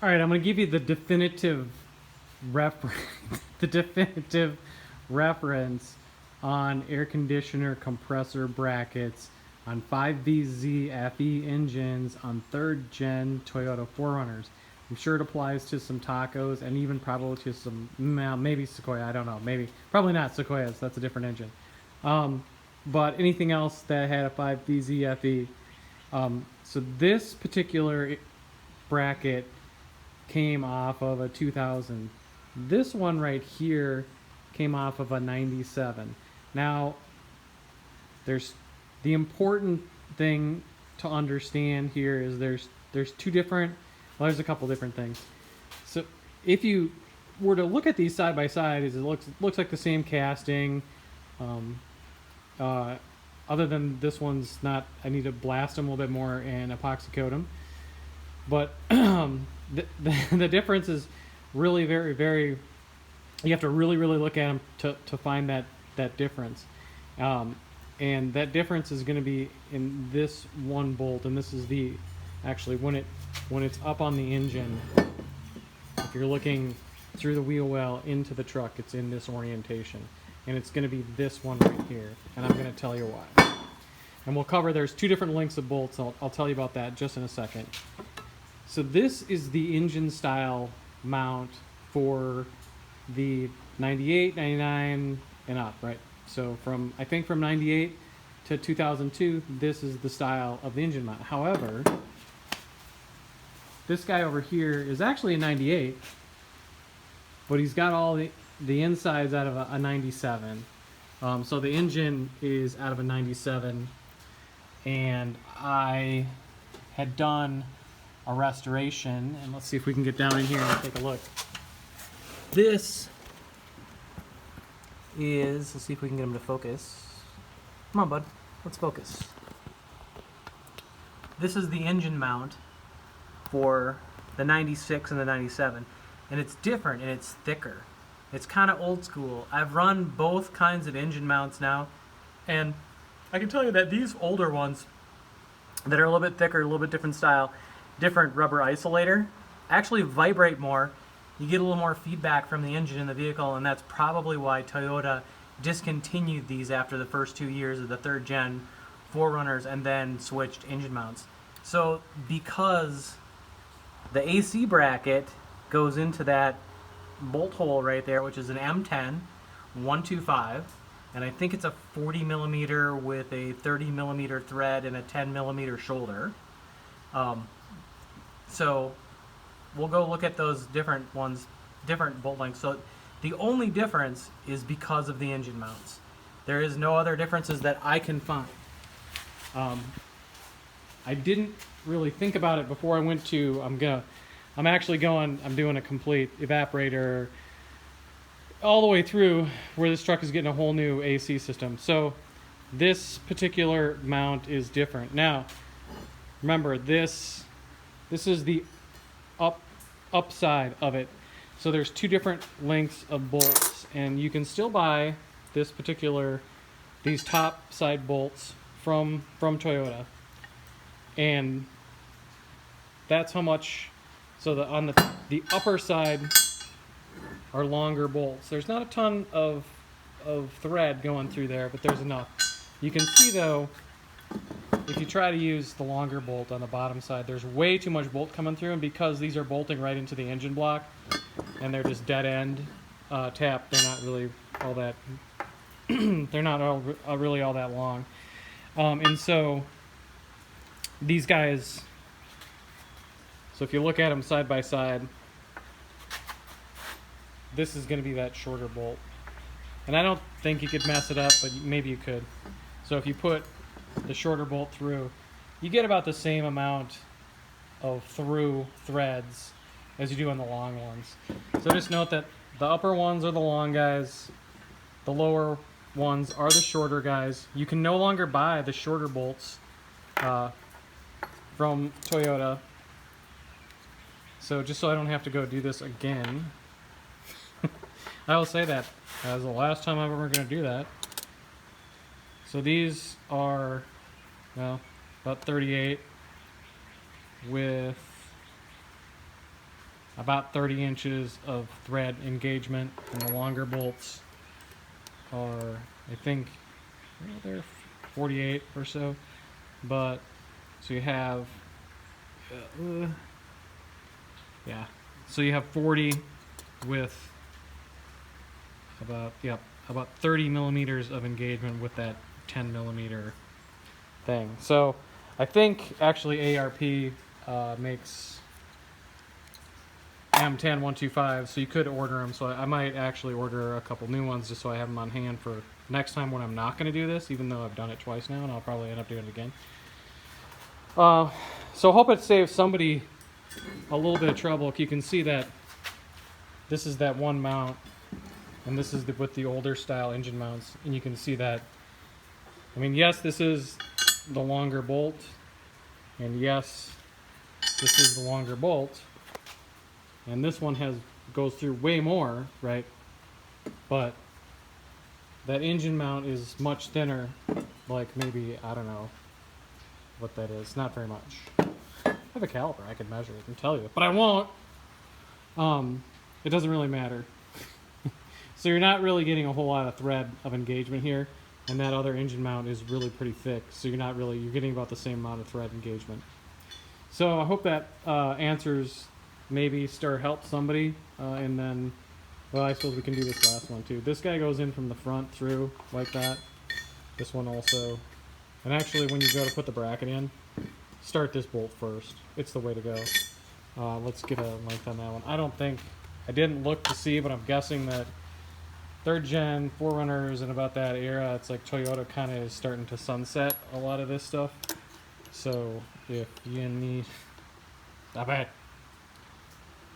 All right, I'm going to give you the definitive reference, the definitive reference on air conditioner compressor brackets on 5VZ FE engines on 3rd gen Toyota 4Runners. I'm sure it applies to some Tacos and even probably to some, maybe Sequoia, I don't know, maybe, probably not Sequoias, that's a different engine. But anything else that had a 5VZ FE. So this particular bracket came off of a 2000. This one right here came off of a 97. Now, there's the important thing to understand here is there's two different, well, there's a couple different things. So if you were to look at these side by side, it looks like the same casting. Other than this one's not, I need to blast them a little bit more and epoxy coat them. But the difference is really very, you have to really look at them to find that difference. And that difference is going to be in this one bolt, and this is the, actually when it's up on the engine, if you're looking through the wheel well into the truck, it's in this orientation. And it's going to be this one right here, and I'm going to tell you why. And we'll cover, there's two different lengths of bolts, I'll tell you about that just in a second. So this is the engine style mount for the 98, 99, and up, right? So from, I think from 98 to 2002, this is the style of the engine mount. However, this guy over here is actually a 98, but he's got all the insides out of a 97. So the engine is out of a 97, and I had done a restoration, and let's see if we can get down in here and take a look. This is, let's see if we can get him to focus. Come on, bud, let's focus. This is the engine mount for the 96 and the 97, and it's different and it's thicker. It's kind of old school. I've run both kinds of engine mounts now, and I can tell you that these older ones that are a little bit thicker, a little bit different style, different rubber isolator, actually vibrate more. You get a little more feedback from the engine in the vehicle, and that's probably why Toyota discontinued these after the first 2 years of the 3rd gen 4Runners and then switched engine mounts. So because the AC bracket goes into that bolt hole right there, which is an M10 125, and I think it's a 40 millimeter with a 30 millimeter thread and a 10 millimeter shoulder. So we'll go look at those different ones, different bolt lengths. So the only difference is because of the engine mounts. There is no other differences that I can find. I didn't really think about it before I went to, I'm doing a complete evaporator all the way through where this truck is getting a whole new AC system. So this particular mount is different. Now, remember this is the upside of it. So there's two different lengths of bolts, and you can still buy these top side bolts from Toyota. And that's how much. So on the upper side are longer bolts. There's not a ton of thread going through there, but there's enough. You can see though, if you try to use the longer bolt on the bottom side, there's way too much bolt coming through, and because these are bolting right into the engine block and they're just dead end tapped, they're not really all that they're not really all that long. And so these guys, so if you look at them side by side, this is going to be that shorter bolt. And I don't think you could mess it up, but maybe you could. So if you put the shorter bolt through, you get about the same amount of through threads as you do on the long ones. So just note that the upper ones are the long guys, the lower ones are the shorter guys. You can no longer buy the shorter bolts from Toyota. So just so I don't have to go do this again, I will say that as the last time I'm ever going to do that. So these are, well, about 38 with about 30 inches of thread engagement, and the longer bolts are, I think, well, they're 48 or so. But so you have, yeah, so you have 40 with about 30 millimeters of engagement with that 10 millimeter thing. So I think actually ARP makes M10125, so you could order them. So I might actually order a couple new ones just so I have them on hand for next time when I'm not going to do this, even though I've done it twice now and I'll probably end up doing it again. So I hope it saves somebody a little bit of trouble. You can see that this is that one mount, and this is with the older style engine mounts, and you can see that, I mean, yes, this is the longer bolt, and yes, this is the longer bolt, and this one goes through way more, right? But that engine mount is much thinner, like maybe, I don't know what that is, not very much. I have a caliper, I could measure it and tell you, but I won't. It doesn't really matter. So you're not really getting a whole lot of thread of engagement here, and that other engine mount is really pretty thick, so you're getting about the same amount of thread engagement. So I hope that answers, maybe help somebody, and then, well, I suppose we can do this last one too. This guy goes in from the front through like that. This one also. And actually, when you go to put the bracket in, start this bolt first. It's the way to go. Let's get a length on that one. I didn't look to see, but I'm guessing that 3rd gen 4runners and about that era, it's like Toyota kind of is starting to sunset a lot of this stuff. So if you need, not bad.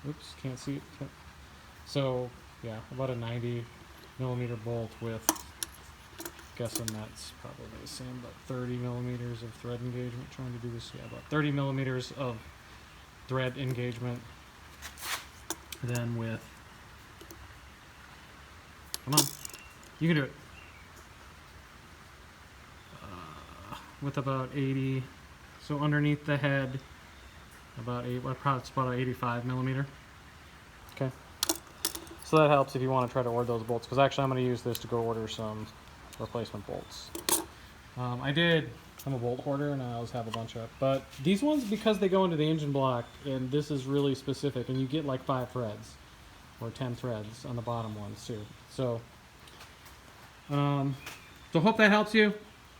Oops, can't see it. So yeah, about a 90 millimeter bolt with, guessing that's probably the same, but 30 millimeters of thread engagement. Trying to do this, yeah, about 30 millimeters of thread engagement. Then with, come on, you can do it. With about 80, so underneath the head, about it's about 85 millimeter. Okay, so that helps if you want to try to order those bolts, because actually I'm going to use this to go order some replacement bolts. I'm a bolt hoarder and I always have a bunch of, but these ones, because they go into the engine block, and this is really specific, and you get like 5 threads or 10 threads on the bottom ones too. So so hope that helps you.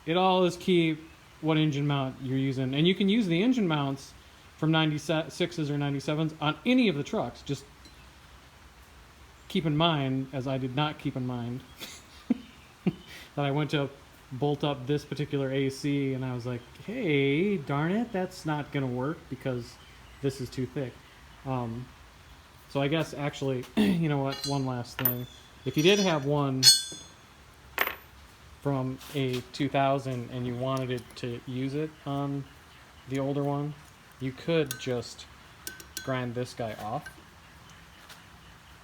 It all is key what engine mount you're using, and you can use the engine mounts from 96s or 97s on any of the trucks. Just keep in mind, as I did not keep in mind, that I went to bolt up this particular AC and I was like, hey, darn it, that's not gonna work because this is too thick. So I guess actually, you know what, one last thing. If you did have one from a 2000 and you wanted it to use it on the older one, you could just grind this guy off.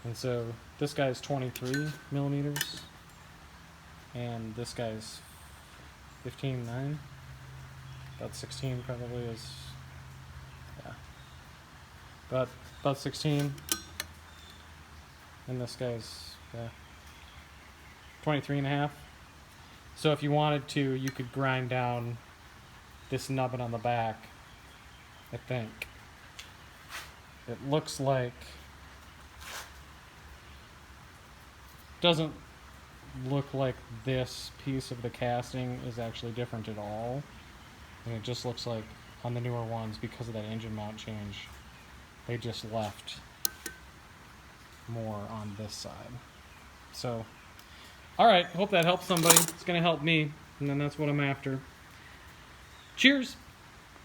And so this guy's 23 millimeters and this guy's 15.9. About 16 probably is, yeah, about 16. And this guy's 23.5. So if you wanted to, you could grind down this nubbin on the back, I think. It looks like, doesn't look like this piece of the casting is actually different at all. And it just looks like on the newer ones, because of that engine mount change, they just left more on this side. So, alright, hope that helps somebody. It's going to help me, and then that's what I'm after. Cheers!